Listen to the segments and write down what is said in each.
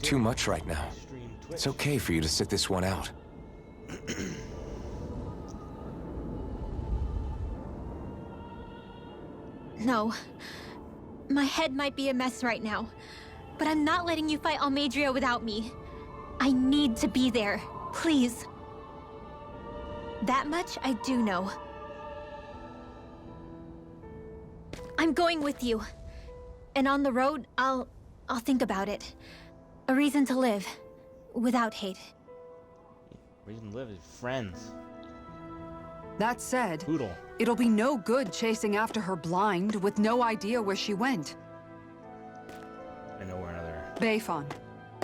too much right now. It's okay for you to sit this one out. No. My head might be a mess right now, but I'm not letting you fight Almeidrea without me. I need to be there. Please. That much I do know. I'm going with you. And on the road, I'll think about it. A reason to live. Without hate. Reason to live is friends. That said, Poodle. it'll be no good chasing after her blind with no idea where she went. I know where another. Bayfon,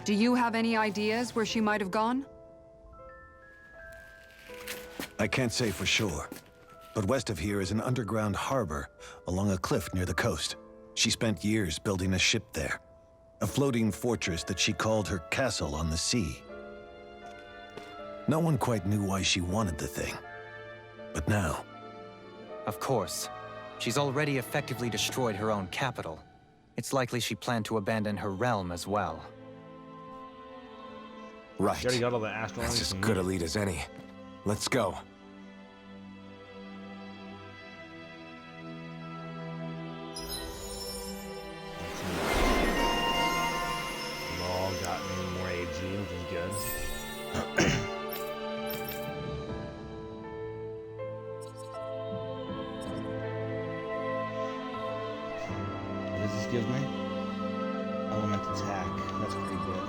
do you have any ideas where she might have gone? I can't say for sure, but west of here is an underground harbor along a cliff near the coast. She spent years building a ship there, a floating fortress that she called her castle on the sea. No one quite knew why she wanted the thing, but now... Of course. She's already effectively destroyed her own capital. It's likely she planned to abandon her realm as well. Right. She already got all the astral. That's as good a lead as any. Let's go. We've all gotten more AG, which is good. What does this give me? Element attack. That's pretty good.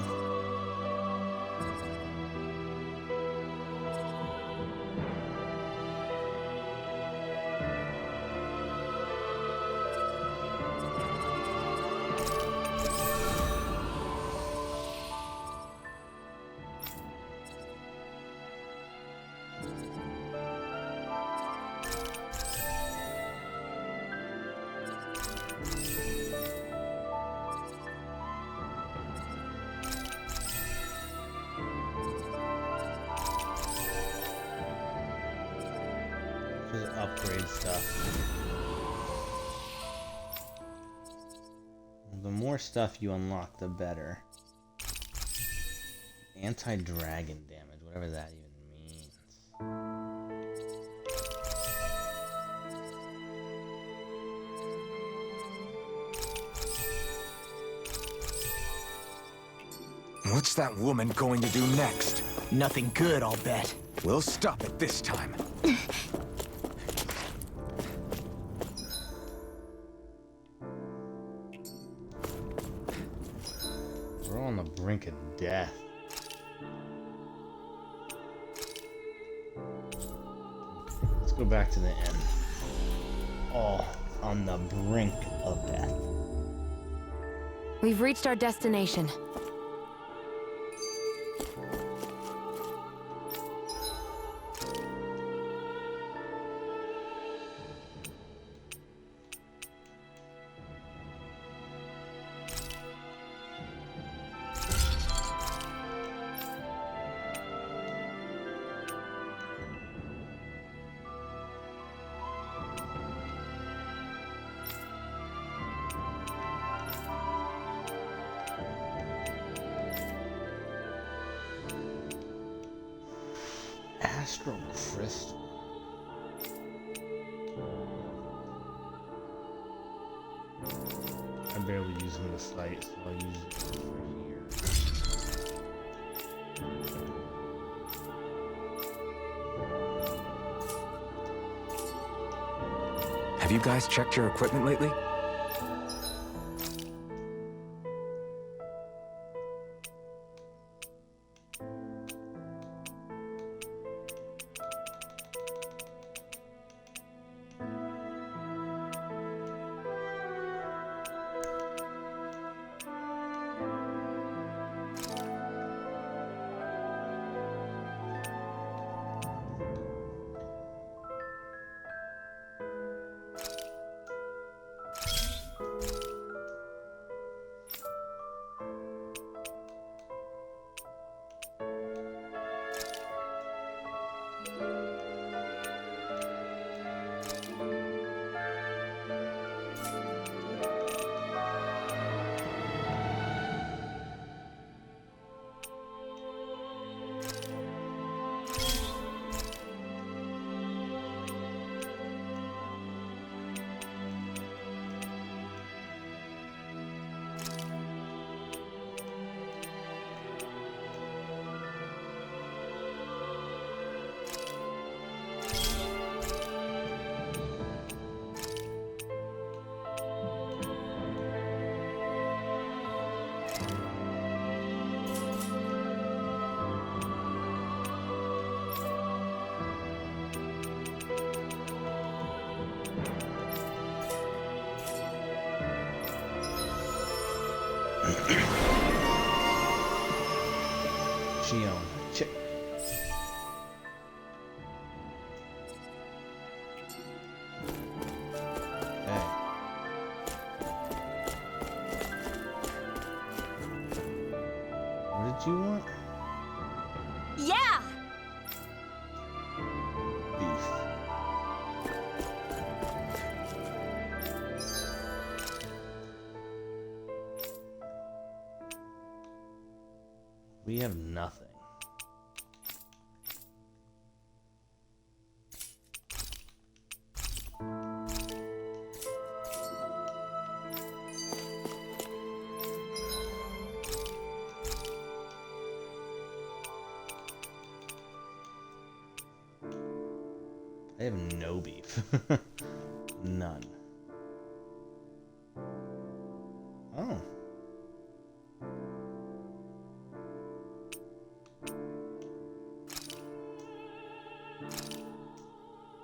Just upgrade stuff. The more stuff you unlock, the better. Anti-dragon damage, whatever that even means. What's that woman going to do next? Nothing good, I'll bet. We'll stop it this time. We're on the brink of death. Let's go back to the end. All on the brink of death. We've reached our destination. Astral crystal. I barely use them this fight, so I'll use it over here. Have you guys checked your equipment lately? Chion. Okay. What did you want? Yeah! Beef. We have nothing. I have no beef. None. Oh.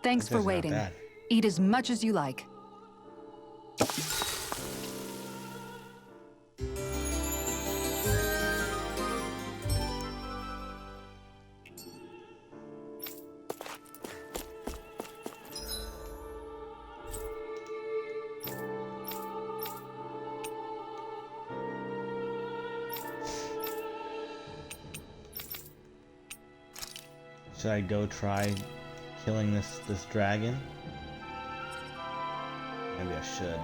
Thanks That for tastes not waiting. bad. Eat as much as you like. Should I go try killing this dragon? Maybe I should.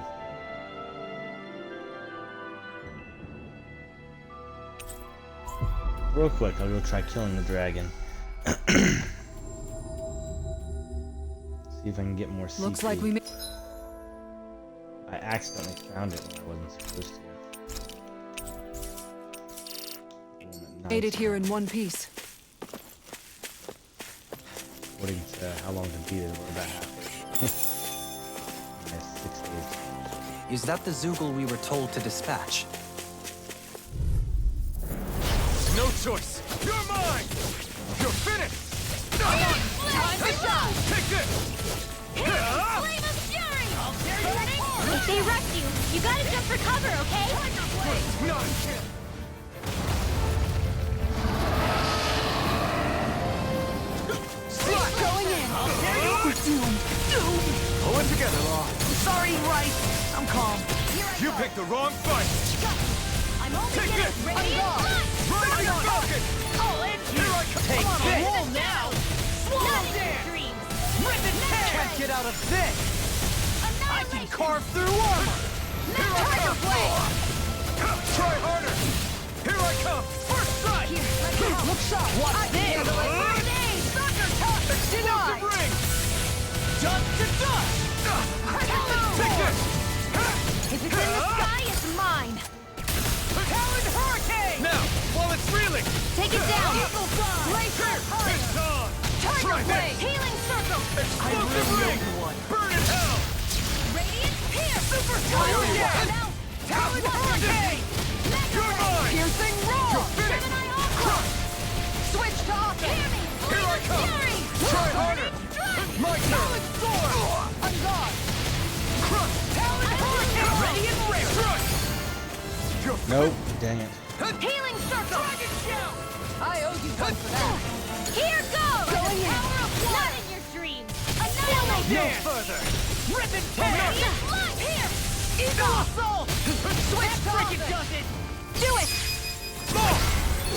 Real quick, I'll go try killing the dragon. See if I can get more CP. Looks like we I accidentally found it when I wasn't supposed to. made it here in one piece. According to how long to beat it, we're about halfway. Nice 6 days. Is that the Zoogle we were told to dispatch? No choice. You're mine. You're finished. Time to shot! Take this. Flame of Fury! If they rush you, you gotta jump for cover, okay? Nonsense. Going in! We're doomed. Doomed. Pull it together, Law. Sorry, right. I'm calm. You picked the wrong fight. I'm only Take gonna this. radiant light! Rise your falcon. I'll end you. Here I come. Take Come on, this. roll now. Not in your dreams! Rip it Can't get out of this. I can Annihilation! carve through armor. Here I come. Try harder. Here I come. First strike. Look sharp. Watch this. Thunder touch! Denied. Ring. Dust to dust. Take this. If it's in the sky, it's mine! Talon hurricane. Now, while it's reeling. Take it down! Laser. It's on. Tiger Try blade. this. Healing circle! Explosive ring. one. Burn in hell. Radiant pierce! Super I owe you one. Now! Talon hurricane. You're mine. Piercing roar. You're finished. Gemini Alpha! Switch to offense. Hear me! Here I come. Fury! Try harder. My turn. Talon sword. On guard. Crush. Talon hurricane. Ready and ready. Strike. You're Nope, dang it. Healing circle! Dragon shout. I owe you one for that. Here goes! Going in. Power of one! Not in your dreams! Annihilate! no further. Rip and tear. Radiant light! Here! Eagle assault. Switch to Break it, offense. Do it!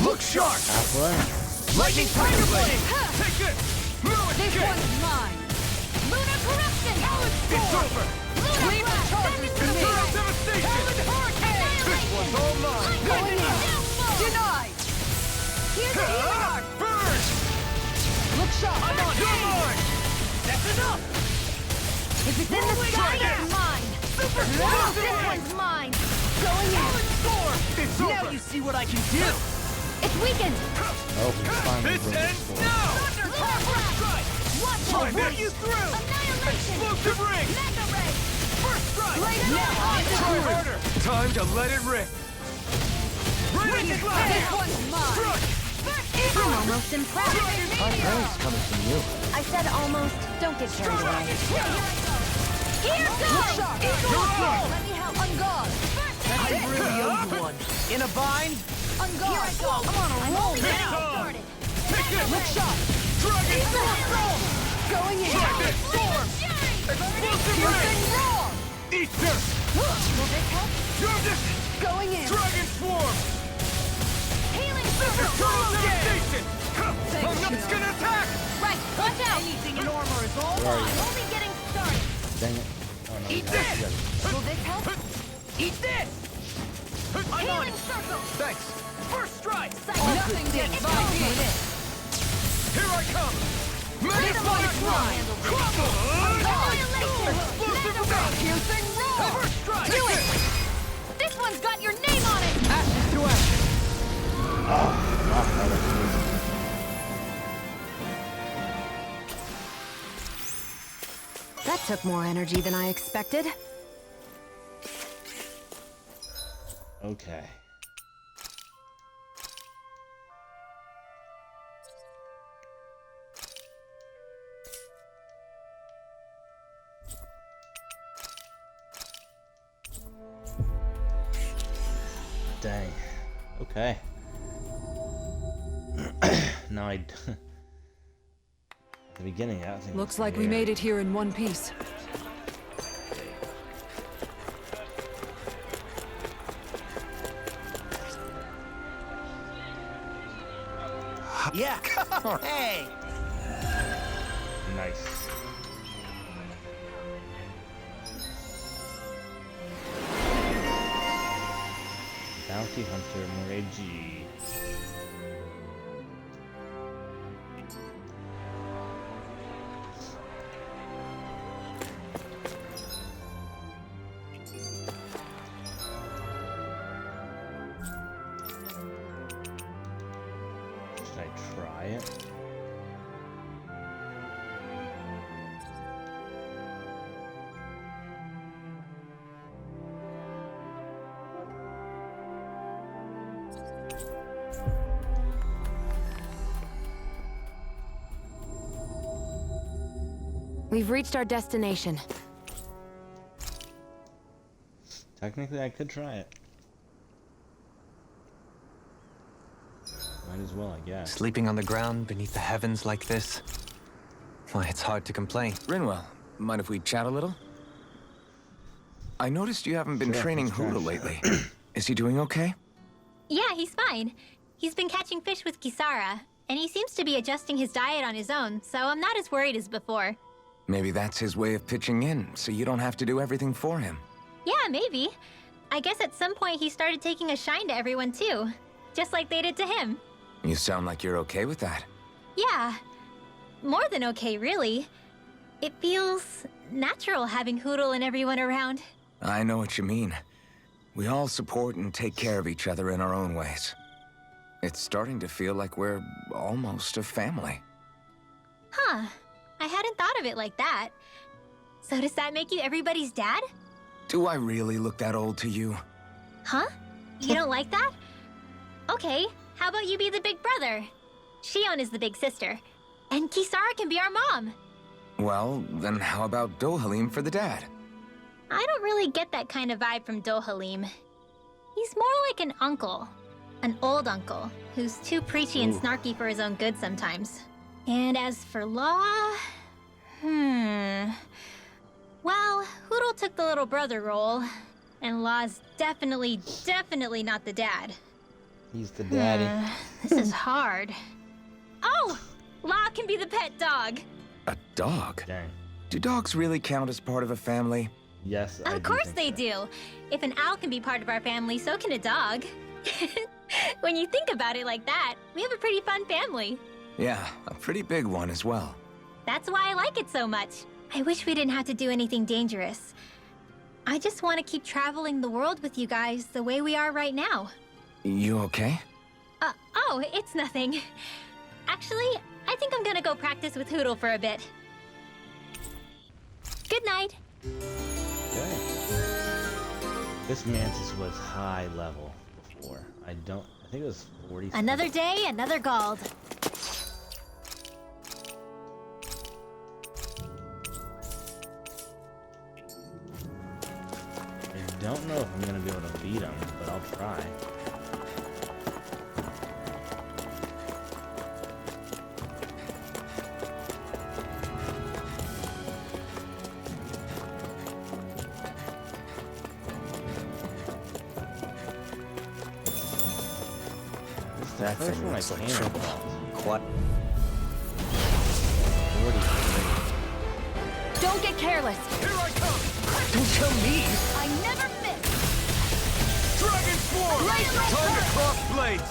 Look sharp. Halfway. Lightning tiger blade. Take this. Move This it. one's mine. Lunar corruption! It's over. Lunar Leave the blast! charges Send into to the me. forest! Devastation. Talon hurricane. This one's all mine. Going in. Downfall! Denied. Here's the healing arc! Burn. Look sharp. I'm on. You're mine. That's enough. If it's in the sky, it's mine! Super This strong. one's mine! Going in! It's Now over. you see what I can do. It's weakened! Oh, we finally This broke ends the now. Lunar blast! Watch Try it! this. You through. Annihilation! Explosive ring. Mega ray! First strike. Now! Try harder. Time to let it rip. Radiant This blast. one's mine. Strike. I'm almost impressed! Coming from you. I said almost. Don't get carried away. Here Look goes! sharp. Eagle You're assault! up. Let me help. On guard. First I aid! really owe you one. In a bind? On guard! I'm on a roll Hit now! on! Take this! Look sharp! Dragon Storm! Going in! Dragon Storm! Explosive ray! Piercing roar! Eat this! Will this help? You're this! Going in! Dragon Swarm! Healing Super circle! Total Devastation! It's gonna attack! Right, watch out! Anything in armor is all Where are mine. you? Only getting started. Dang it. Oh, no, Eat you this! got it. Will this help? Eat this! I'm on Healing it! circle! Thanks! First strike! Nothing gets by me! Here I come! Metabolic Ride! Crumble! Explosive Attack! Piercing roar! First strike! Do it! This one's got your name on it! Ashes to ashes! That took more energy than I expected. Okay. Dang. Okay. Now at the beginning, I think. Looks like we made it here in one piece. Yeah! Hey! Nice. Bounty Hunter Moreji. Should I try it? We've reached our destination. Technically, I could try it. Might as well, I guess. Sleeping on the ground beneath the heavens like this? Why, it's hard to complain. Rinwell, mind if we chat a little? I noticed you haven't been Sure, training let's chat. Hula lately. Is he doing okay? Yeah, he's fine. He's been catching fish with Kisara, and he seems to be adjusting his diet on his own, so I'm not as worried as before. Maybe that's his way of pitching in, so you don't have to do everything for him. Yeah, maybe. I guess at some point he started taking a shine to everyone too, just like they did to him. You sound like you're okay with that. Yeah, more than okay, really. It feels natural having Hoodle and everyone around. I know what you mean. We all support and take care of each other in our own ways. It's starting to feel like we're almost a family. Huh, I hadn't thought of it like that. So does that make you everybody's dad? Do I really look that old to you? Huh? You don't like that? Okay, how about you be the big brother? Shion is the big sister, and Kisara can be our mom. Well, then how about Dohalim for the dad? I don't really get that kind of vibe from Dohalim. He's more like an uncle. An old uncle, who's too preachy and snarky for his own good sometimes. And as for Law... Well, Hoodle took the little brother role, and Law's definitely not the dad. He's the daddy. This is hard. Oh! Law can be the pet dog. A dog? Dang. Do dogs really count as part of a family? Yes, I Of do course think they so. do. If an owl can be part of our family, so can a dog. When you think about it like that, we have a pretty fun family. Yeah, a pretty big one as well. That's why I like it so much. I wish we didn't have to do anything dangerous. I just want to keep traveling the world with you guys the way we are right now. You okay? Oh, it's nothing. Actually, I think I'm gonna go practice with Hoodle for a bit. Good night. Okay. This mantis was high level before. I think it was 40. Another day, another Gald. I don't know if I'm gonna be able to beat him, but I'll try. That First thing one I looks like came trouble. across. What? 43. Don't get careless. Here I come! Don't tell me! I never miss! Dragon Swarm! Time to cross blades!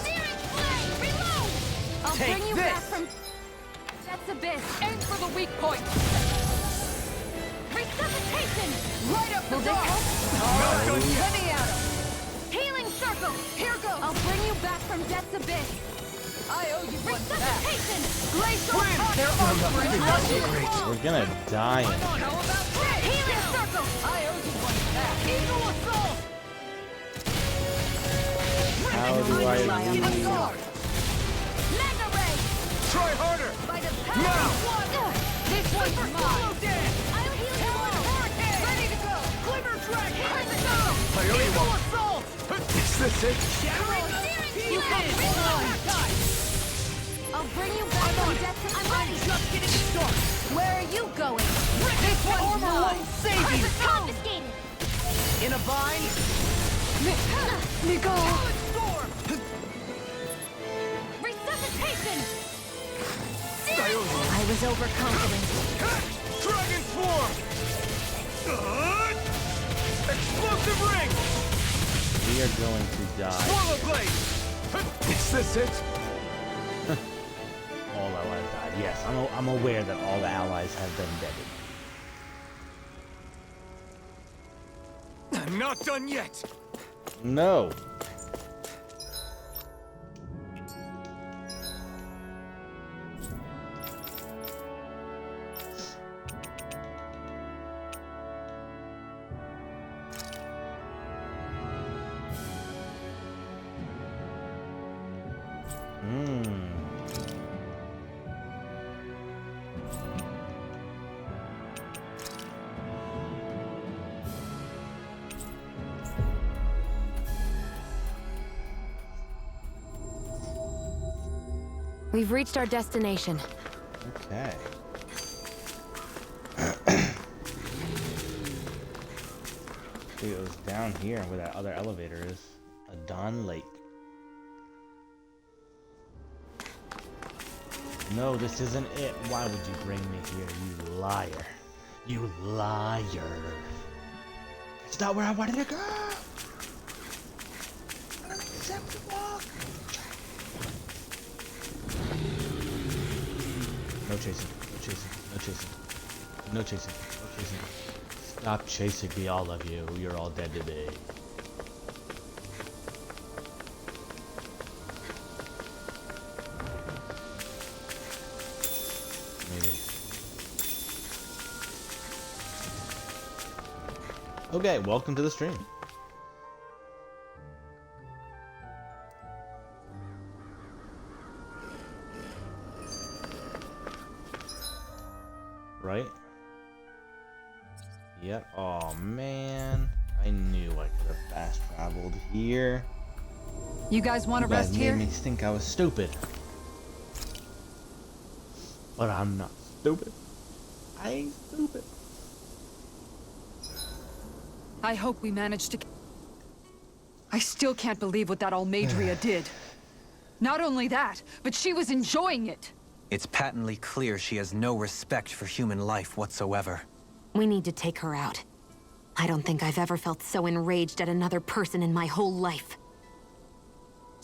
I'll Take bring you this. back from Death's Abyss. Aim for the weak point! Resuscitation! Right up the Will this help? Not done yet! Let me at him! Healing circle! Here goes! I'll bring you back from Death's Abyss. I owe you one for that! Resuscitation! Glacial They're over! We're gonna die. Come on, how about this? Healing circle! I owe you one for that! Eagle assault! How do I Get leave? a guard! Mega ray! Try harder! By the Now! power of one! This one's Super mine! swallow dance! I'll heal you all! Hurricane! Ready to go! Glimmer Drag! Here's the go! I owe you Eagle one! assault! Is this it? You can I'll bring you back from Death's Abyss. I'm ready! Just getting started! Where are you going? This one's mine! Save you! Confiscated! In a bind! Nico! Storm! Resuscitation! I owe you! I was overconfident. Dragon Swarm! Explosive ring! We are going to die. Swallow blade! Is this it? All allies died. Yes, I'm aware that all the allies have been deaded. I'm not done yet! No. We've reached our destination. Okay. Dude, it was down here where that other elevator is. Adon Lake. No, this isn't it. Why would you bring me here, you liar? You liar. It's not where I wanted to go. No chasing, no chasing, no chasing. No chasing, no chasing. Stop chasing me, all of you. You're all dead to me. Maybe. Okay, welcome to the stream. Right? Yep. Oh man, I knew I could have fast traveled here. You guys want to You guys rest made here? me think I was stupid. But I'm not stupid. I ain't stupid. I hope we managed to... I still can't believe what that Almadria did. Not only that, but she was enjoying it. It's patently clear she has no respect for human life whatsoever. We need to take her out. I don't think I've ever felt so enraged at another person in my whole life.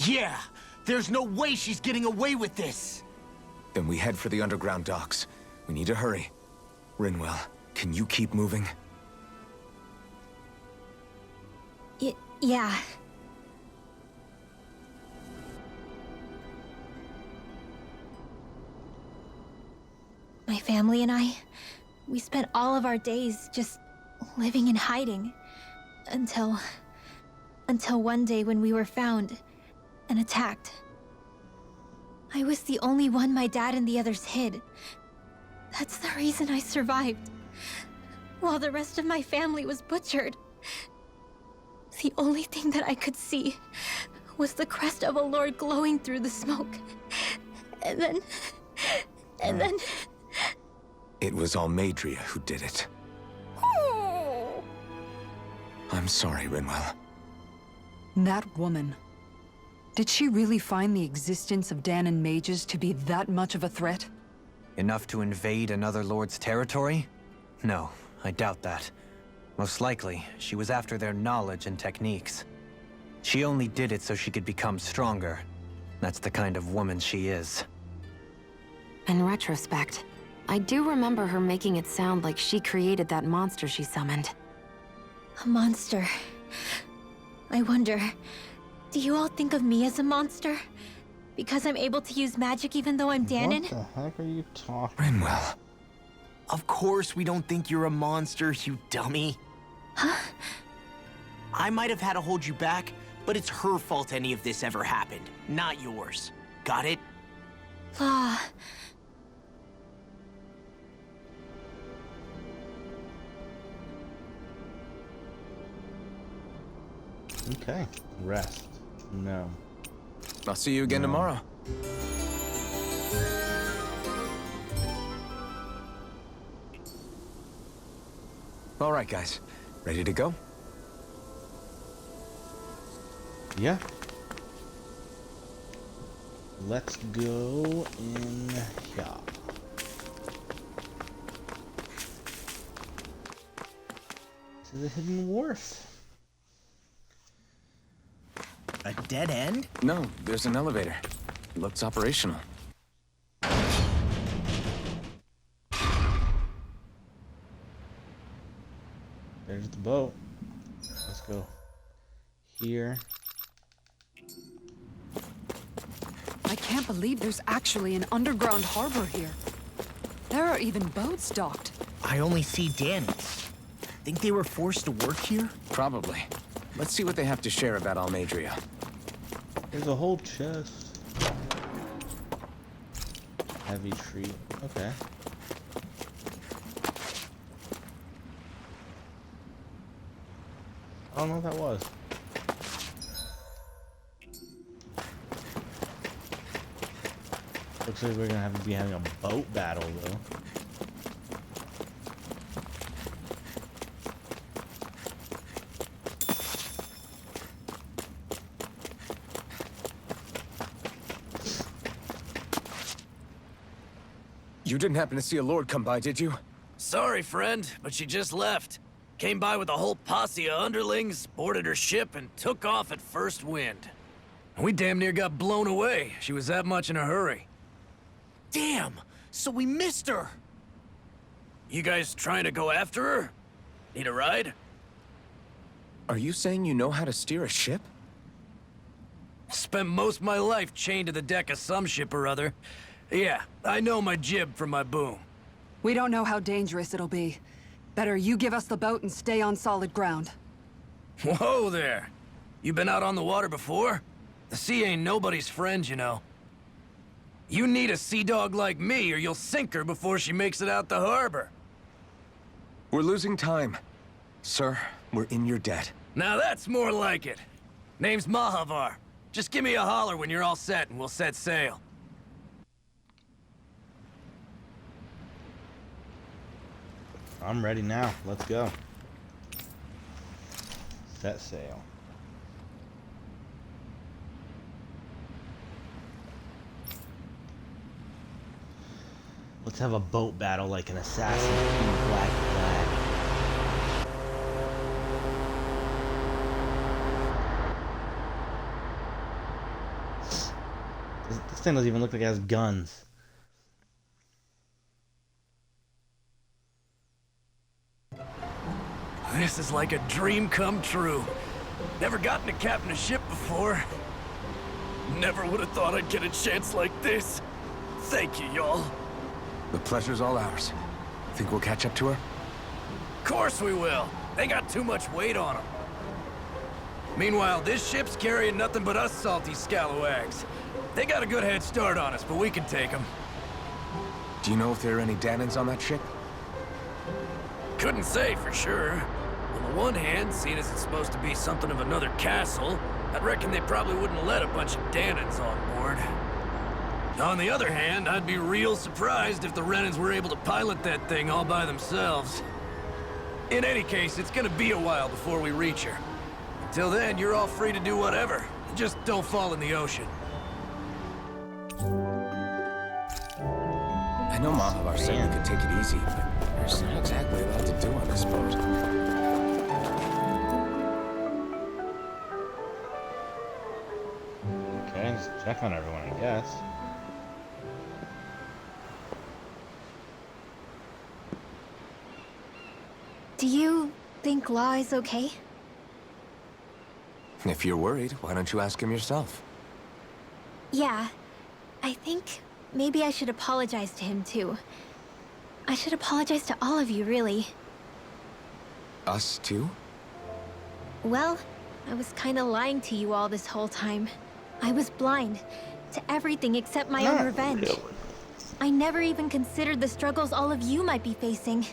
Yeah! There's no way she's getting away with this! Then we head for the underground docks. We need to hurry. Rinwell, can you keep moving? Yeah. My family and I, we spent all of our days just living in hiding. Until one day when we were found and attacked. I was the only one my dad and the others hid. That's the reason I survived. While the rest of my family was butchered. The only thing that I could see was the crest of a lord glowing through the smoke. And then... It was Almadria who did it. I'm sorry, Rinwell. That woman. Did she really find the existence of Dahnan mages to be that much of a threat? Enough to invade another lord's territory? No, I doubt that. Most likely, she was after their knowledge and techniques. She only did it so she could become stronger. That's the kind of woman she is. In retrospect, I do remember her making it sound like she created that monster she summoned. A monster. I wonder, do you all think of me as a monster? Because I'm able to use magic even though I'm Dahnan? What the heck are you talking? Rinwell. Of course we don't think you're a monster, you dummy. Huh? I might have had to hold you back, but it's her fault any of this ever happened, not yours. Got it? Law. Okay. Rest. No. I'll see you again tomorrow. All right, guys. Ready to go? Yeah. Let's go in here. To the Hidden Wharf. A dead end? No, there's an elevator. Looks operational. There's the boat. Let's go here. I can't believe there's actually an underground harbor here. There are even boats docked. I only see Dahnan. Think they were forced to work here? Probably. Let's see what they have to share about Almeidrea. There's a whole chest. Heavy tree. Okay. I don't know what that was. Looks like we're gonna be having a boat battle though. You didn't happen to see a lord come by, did you? Sorry, friend, but she just left. Came by with a whole posse of underlings, boarded her ship, and took off at first wind. We damn near got blown away. She was that much in a hurry. Damn! So we missed her! You guys trying to go after her? Need a ride? Are you saying you know how to steer a ship? Spent most of my life chained to the deck of some ship or other. Yeah, I know my jib from my boom. We don't know how dangerous it'll be. Better you give us the boat and stay on solid ground. Whoa there! You been out on the water before? The sea ain't nobody's friend, you know. You need a sea dog like me, or you'll sink her before she makes it out the harbor. We're losing time. Sir, we're in your debt. Now that's more like it. Name's Mahavar. Just give me a holler when you're all set and we'll set sail. I'm ready now. Let's go. Set sail. Let's have a boat battle like an Assassin's Creed Black Flag. This thing doesn't even look like it has guns. This is like a dream come true. Never gotten to captain a ship before. Never would have thought I'd get a chance like this. Thank you, y'all. The pleasure's all ours. Think we'll catch up to her? Course we will. They got too much weight on them. Meanwhile, this ship's carrying nothing but us salty scalawags. They got a good head start on us, but we can take them. Do you know if there are any Dahnans on that ship? Couldn't say for sure. On the one hand, seeing as it's supposed to be something of another castle, I'd reckon they probably wouldn't let a bunch of Dahnans on board. On the other hand, I'd be real surprised if the Renans were able to pilot that thing all by themselves. In any case, it's gonna be a while before we reach her. Until then, you're all free to do whatever, Just don't fall in the ocean. I know Mahavar said we could take it easy, but there's not exactly a lot to do on this boat. Okay, just check on everyone, I guess. Do you think Law is okay? If you're worried, why don't you ask him yourself? Yeah. I think maybe I should apologize to him too. I should apologize to all of you, really. Us too? Well, I was kinda lying to you all this whole time. I was blind to everything except my own revenge. I never even considered the struggles all of you might be facing.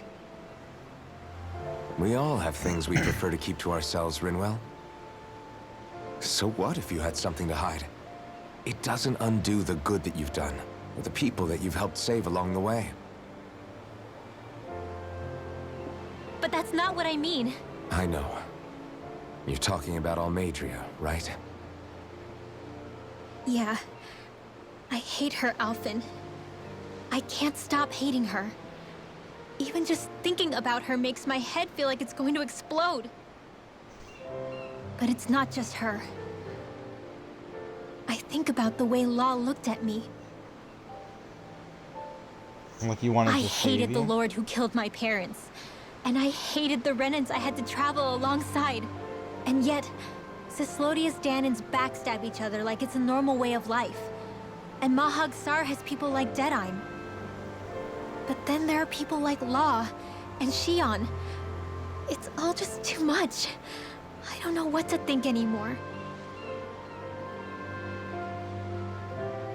We all have things we prefer to keep to ourselves, Rinwell. So what if you had something to hide? It doesn't undo the good that you've done, or the people that you've helped save along the way. But that's not what I mean. I know. You're talking about Almeidrea, right? Yeah. I hate her, Alphen. I can't stop hating her. Even just thinking about her makes my head feel like it's going to explode. But it's not just her. I think about the way Law looked at me. Like you wanted I to save hated the you? Lord who killed my parents. And I hated the Renans I had to travel alongside. And yet, Cyslodia's Danans backstab each other like it's a normal way of life. And Mahag Sar has people like Deadeye. But then there are people like Law and Shion. It's all just too much. I don't know what to think anymore.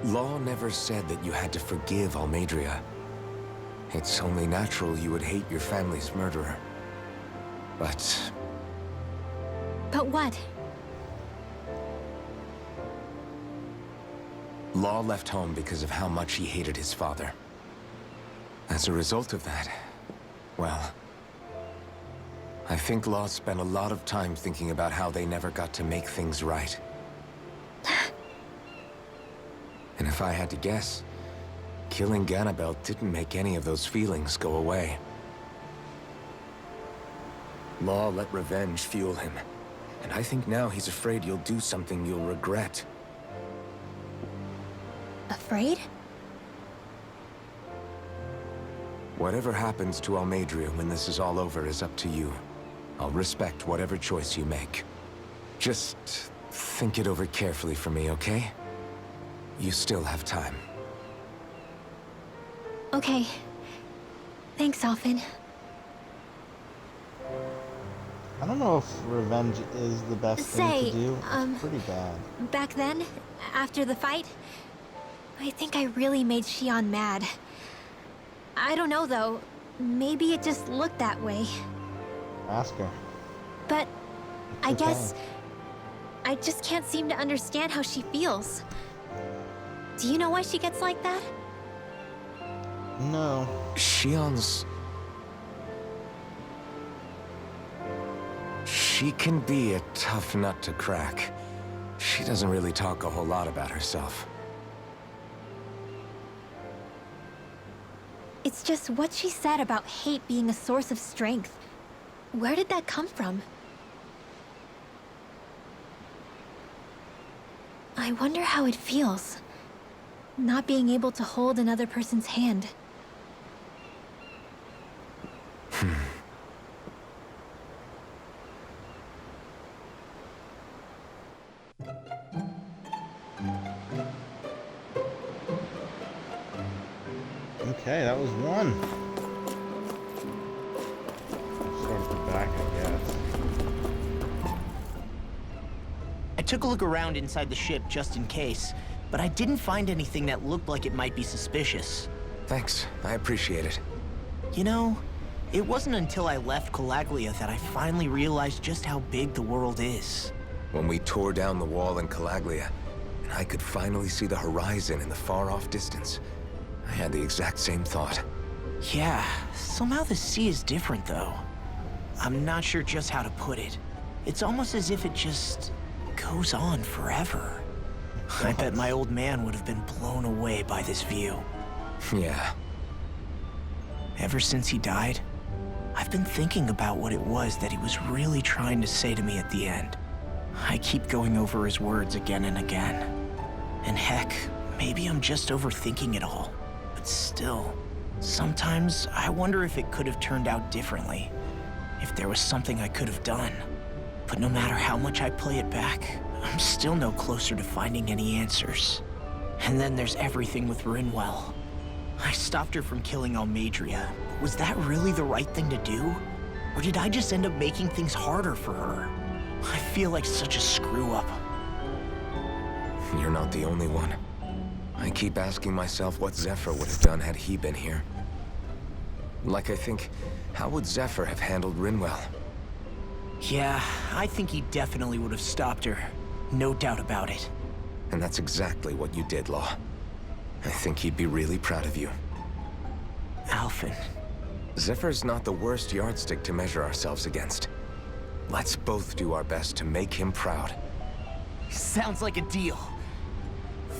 Law never said that you had to forgive Almeidrea. It's only natural you would hate your family's murderer. But But what? Law left home because of how much he hated his father. As a result of that, well, I think Law spent a lot of time thinking about how they never got to make things right. And if I had to guess, killing Ganabel didn't make any of those feelings go away. Law let revenge fuel him, and I think now he's afraid you'll do something you'll regret. Afraid? Whatever happens to Almeidrea when this is all over is up to you. I'll respect whatever choice you make. Just think it over carefully for me, okay? You still have time. Okay. Thanks, Alphen. I don't know if revenge is the best thing to do. It's pretty bad. Back then, after the fight, I think I really made Shion mad. I don't know, though. Maybe it just looked that way. Ask her. But I okay. guess I just can't seem to understand how she feels. Do you know why she gets like that? No. Shion's... She can be a tough nut to crack. She doesn't really talk a whole lot about herself. It's just what she said about hate being a source of strength. Where did that come from? I wonder how it feels, not being able to hold another person's hand. Okay, that was one. Start at the back, I guess. I took a look around inside the ship just in case, but I didn't find anything that looked like it might be suspicious. Thanks, I appreciate it. You know, it wasn't until I left Calaglia that I finally realized just how big the world is. When we tore down the wall in Calaglia, and I could finally see the horizon in the far-off distance, I had the exact same thought. Yeah, somehow the sea is different though. I'm not sure just how to put it. It's almost as if it just goes on forever. I bet my old man would have been blown away by this view. Yeah. Ever since he died, I've been thinking about what it was that he was really trying to say to me at the end. I keep going over his words again and again. And heck, maybe I'm just overthinking it all. But still, sometimes I wonder if it could have turned out differently. If there was something I could have done. But no matter how much I play it back, I'm still no closer to finding any answers. And then there's everything with Rinwell. I stopped her from killing Almeidrea. Was that really the right thing to do? Or did I just end up making things harder for her? I feel like such a screw-up. You're not the only one. I keep asking myself what Zephyr would have done had he been here. Like, I think, how would Zephyr have handled Rinwell? Yeah, I think he definitely would have stopped her. No doubt about it. And that's exactly what you did, Law. I think he'd be really proud of you. Alphen. Zephyr's not the worst yardstick to measure ourselves against. Let's both do our best to make him proud. Sounds like a deal.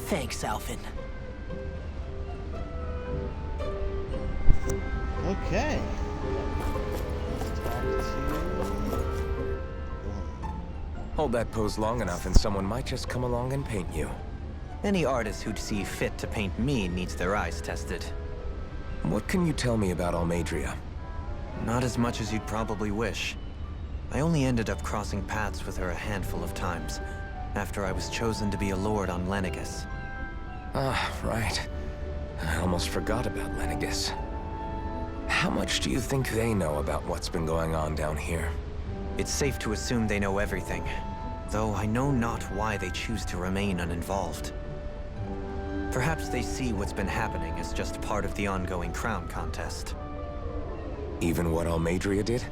Thanks, Alphen. Okay. Let's talk to... Hold that pose long enough and someone might just come along and paint you. Any artist who'd see fit to paint me needs their eyes tested. What can you tell me about Almeidrea? Not as much as you'd probably wish. I only ended up crossing paths with her a handful of times, after I was chosen to be a lord on Lenegis. Ah, right. I almost forgot about Lenegis. How much do you think they know about what's been going on down here? It's safe to assume they know everything, though I know not why they choose to remain uninvolved. Perhaps they see what's been happening as just part of the ongoing crown contest. Even what Almeidrea did?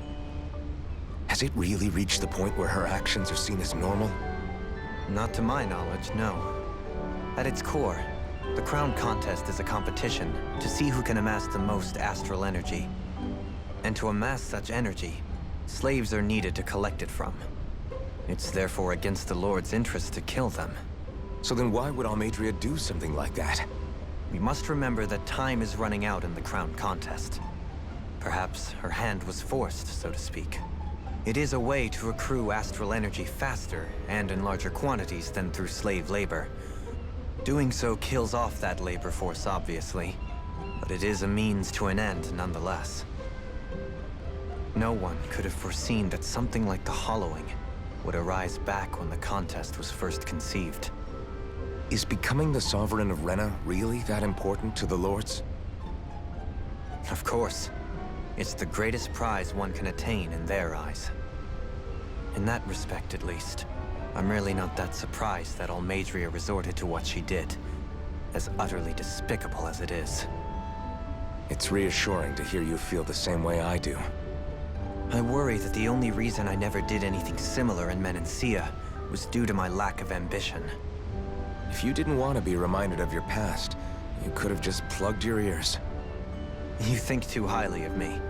Has it really reached the point where her actions are seen as normal? Not to my knowledge, no. At its core, the crown contest is a competition to see who can amass the most astral energy. And to amass such energy, slaves are needed to collect it from. It's therefore against the Lord's interest to kill them. So then why would Almeidrea do something like that? We must remember that time is running out in the crown contest. Perhaps her hand was forced, so to speak. It is a way to accrue astral energy faster and in larger quantities than through slave labor. Doing so kills off that labor force, obviously, but it is a means to an end nonetheless. No one could have foreseen that something like the Hollowing would arise back when the contest was first conceived. Is becoming the Sovereign of Rena really that important to the Lords? Of course. It's the greatest prize one can attain in their eyes. In that respect, at least, I'm really not that surprised that Almeidrea resorted to what she did, as utterly despicable as it is. It's reassuring to hear you feel the same way I do. I worry that the only reason I never did anything similar in Menancia was due to my lack of ambition. If you didn't want to be reminded of your past, you could have just plugged your ears. You think too highly of me.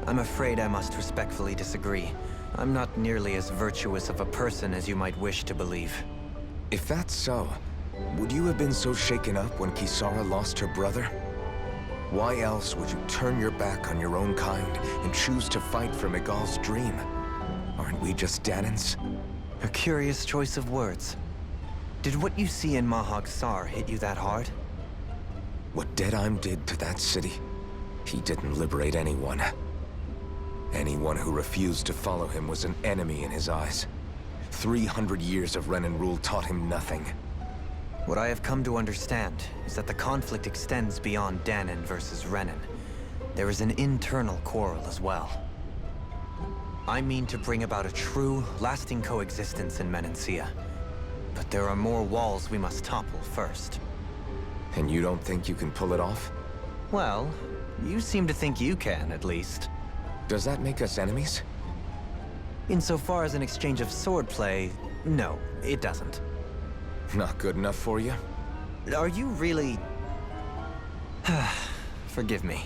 I'm afraid I must respectfully disagree. I'm not nearly as virtuous of a person as you might wish to believe. If that's so, would you have been so shaken up when Kisara lost her brother? Why else would you turn your back on your own kind and choose to fight for Miguel's dream? Aren't we just Danans? A curious choice of words. Did what you see in Mahag Saar hit you that hard? What Deadheim did to that city, he didn't liberate anyone. Anyone who refused to follow him was an enemy in his eyes. 300 years of Renan rule taught him nothing. What I have come to understand is that the conflict extends beyond Danan versus Renan. There is an internal quarrel as well. I mean to bring about a true, lasting coexistence in Menancia. But there are more walls we must topple first. And you don't think you can pull it off? Well, you seem to think you can, at least. Does that make us enemies? Insofar as an exchange of swordplay, no, it doesn't. Not good enough for you? Are you really... Forgive me.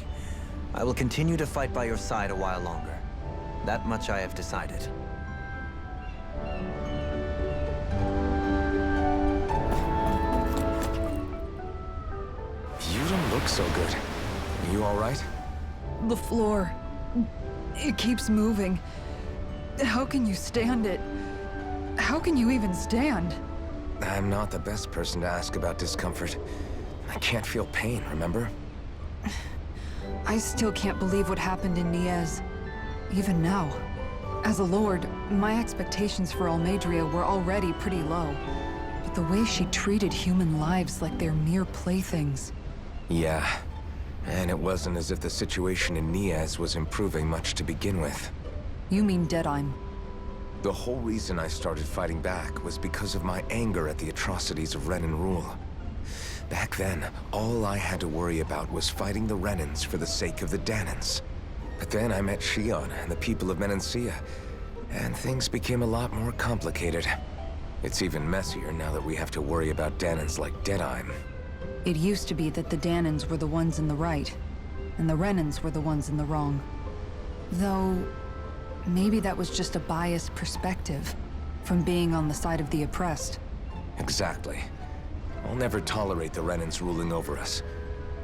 I will continue to fight by your side a while longer. That much I have decided. look so good. Are you all right? The floor. It keeps moving. How can you stand it? How can you even stand? I'm not the best person to ask about discomfort. I can't feel pain, remember? I still can't believe what happened in Niez. Even now. As a lord, my expectations for Almeidrea were already pretty low. But the way she treated human lives like they're mere playthings. Yeah. And it wasn't as if the situation in Niez was improving much to begin with. You mean Deadheim? The whole reason I started fighting back was because of my anger at the atrocities of Renan rule. Back then, all I had to worry about was fighting the Renans for the sake of the Dahnans. But then I met Shion and the people of Menancia, and things became a lot more complicated. It's even messier now that we have to worry about Dahnans like Deadheim. It used to be that the Dahnans were the ones in the right, and the Renans were the ones in the wrong. Though, maybe that was just a biased perspective from being on the side of the oppressed. Exactly. I'll never tolerate the Renans ruling over us.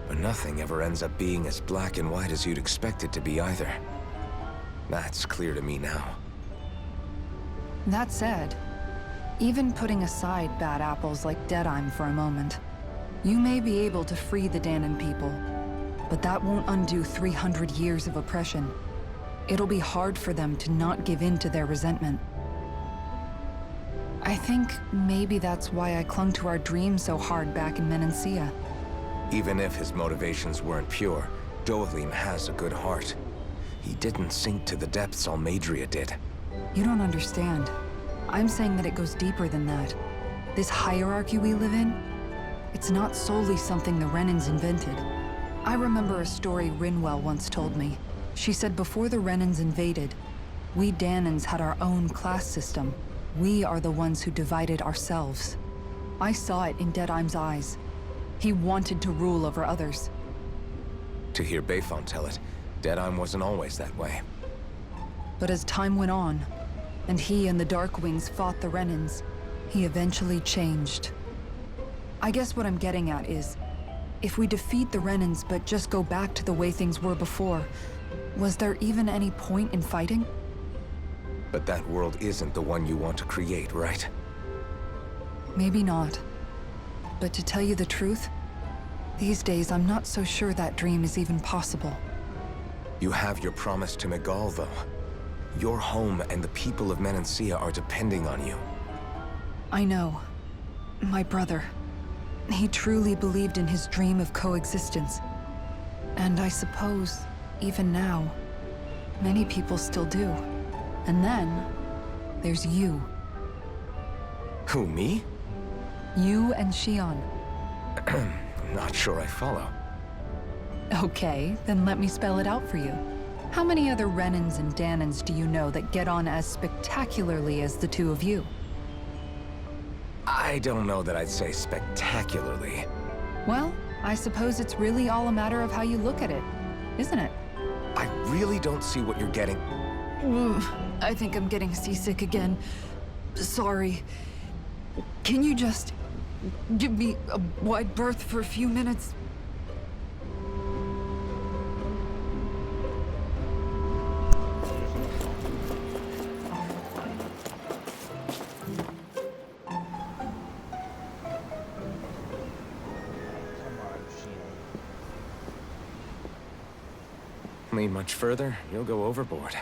But nothing ever ends up being as black and white as you'd expect it to be either. That's clear to me now. That said, even putting aside bad apples like Deadheim for a moment, you may be able to free the Dahnan people, but that won't undo 300 years of oppression. It'll be hard for them to not give in to their resentment. I think maybe that's why I clung to our dream so hard back in Menancia. Even if his motivations weren't pure, Dohalim has a good heart. He didn't sink to the depths Almeidrea did. You don't understand. I'm saying that it goes deeper than that. This hierarchy we live in, it's not solely something the Renans invented. I remember a story Rinwell once told me. She said before the Renans invaded, we Dahnans had our own class system. We are the ones who divided ourselves. I saw it in Deadheim's eyes. He wanted to rule over others. To hear Bayfon tell it, Deadheim wasn't always that way. But as time went on, and he and the Darkwings fought the Renans, he eventually changed. I guess what I'm getting at is, if we defeat the Renans but just go back to the way things were before, was there even any point in fighting? But that world isn't the one you want to create, right? Maybe not. But to tell you the truth, these days I'm not so sure that dream is even possible. You have your promise to Megal, though. Your home and the people of Menancia are depending on you. I know. My brother. He truly believed in his dream of coexistence. And I suppose, even now, many people still do. And then, there's you. Who, me? You and Shion. I'm not sure I follow. Okay, then let me spell it out for you. How many other Renans and Dahnans do you know that get on as spectacularly as the two of you? I don't know that I'd say spectacularly. Well, I suppose it's really all a matter of how you look at it, isn't it? I really don't see what you're getting. I think I'm getting seasick again. Sorry. Can you just give me a wide berth for a few minutes? Lean much further, you'll go overboard.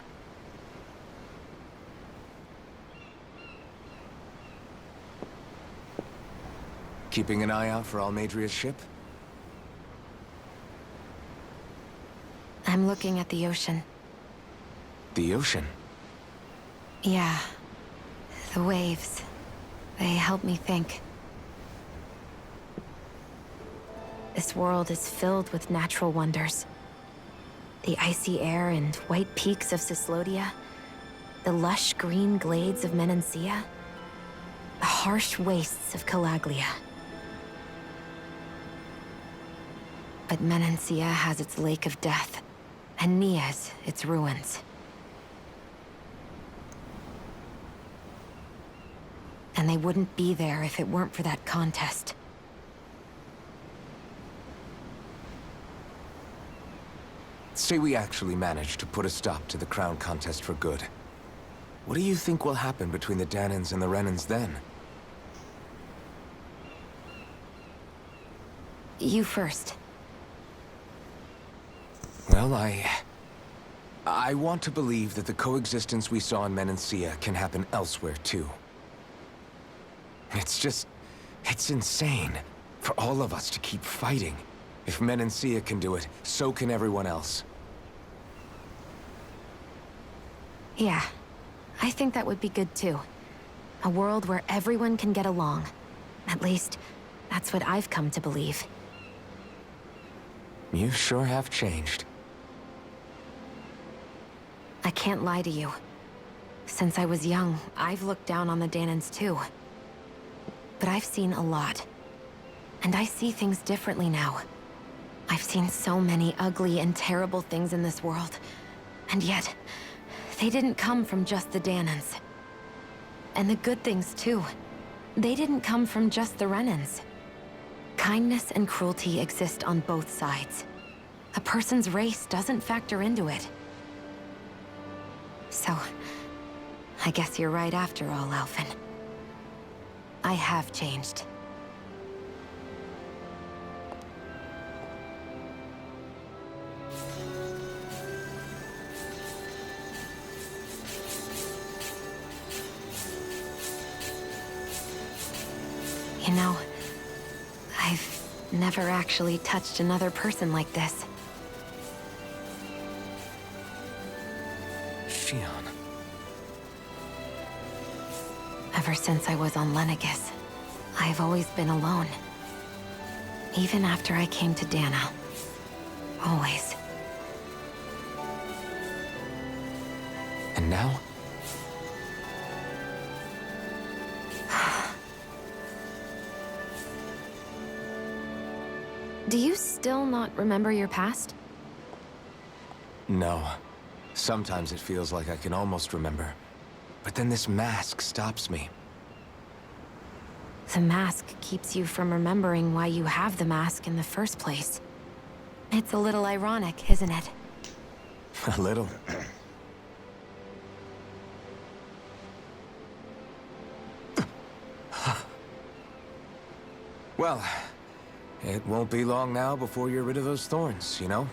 Keeping an eye out for Almeidrea's ship? I'm looking at the ocean. The ocean? Yeah. The waves. They help me think. This world is filled with natural wonders. The icy air and white peaks of Cyslodia. The lush green glades of Menancia. The harsh wastes of Calaglia. But Menancia has its Lake of Death, and Niez its ruins. And they wouldn't be there if it weren't for that contest. say we actually manage to put a stop to the crown contest for good. What do you think will happen between the Danans and the Renans then? You first. Well, I want to believe that the coexistence we saw in Menancia can happen elsewhere, too. It's insane for all of us to keep fighting. If Menancia can do it, so can everyone else. Yeah, I think that would be good too. A world where everyone can get along. At least, that's what I've come to believe. You sure have changed. I can't lie to you. Since I was young, I've looked down on the Danans too. But I've seen a lot. And I see things differently now. I've seen so many ugly and terrible things in this world. And yet, they didn't come from just the Danans. And the good things too. They didn't come from just the Renans. Kindness and cruelty exist on both sides. A person's race doesn't factor into it. So, I guess you're right after all, Alphen. I have changed. You know, I've never actually touched another person like this. Shionne. Ever since I was on Lenegis, I've always been alone. Even after I came to Dana. Always. And now? Do you still not remember your past? No. Sometimes it feels like I can almost remember. But then this mask stops me. The mask keeps you from remembering why you have the mask in the first place. It's a little ironic, isn't it? A little. Well, it won't be long now before you're rid of those thorns, you know?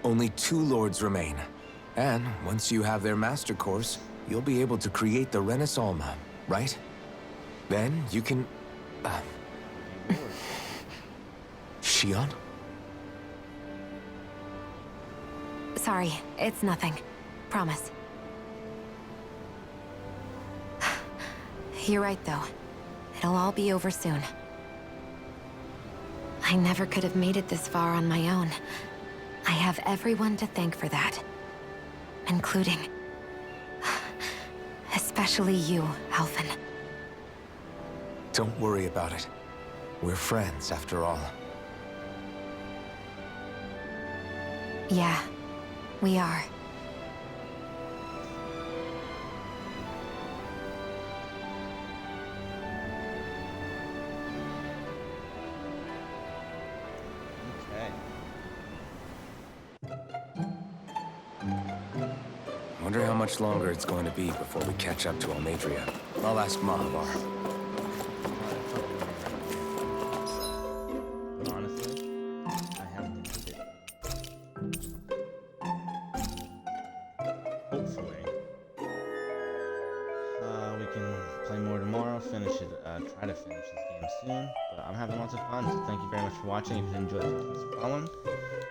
Only 2 lords remain. And once you have their master course, you'll be able to create the Renis Alma, right? Then you can... Shionne? Sorry, it's nothing. Promise. You're right, though. It'll all be over soon. I never could have made it this far on my own. I have everyone to thank for that. Including... especially you, Alphen. Don't worry about it. We're friends, after all. Yeah, we are. Wonder how much longer it's going to be before we catch up to Almeidrea. I'll ask Mahavar. But honestly, I haven't made it. Hopefully, we can play more tomorrow. Finish it. Try to finish this game soon. But I'm having lots of fun. So thank you very much for watching. If you enjoyed, please follow.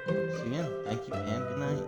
See you again. Thank you and good night.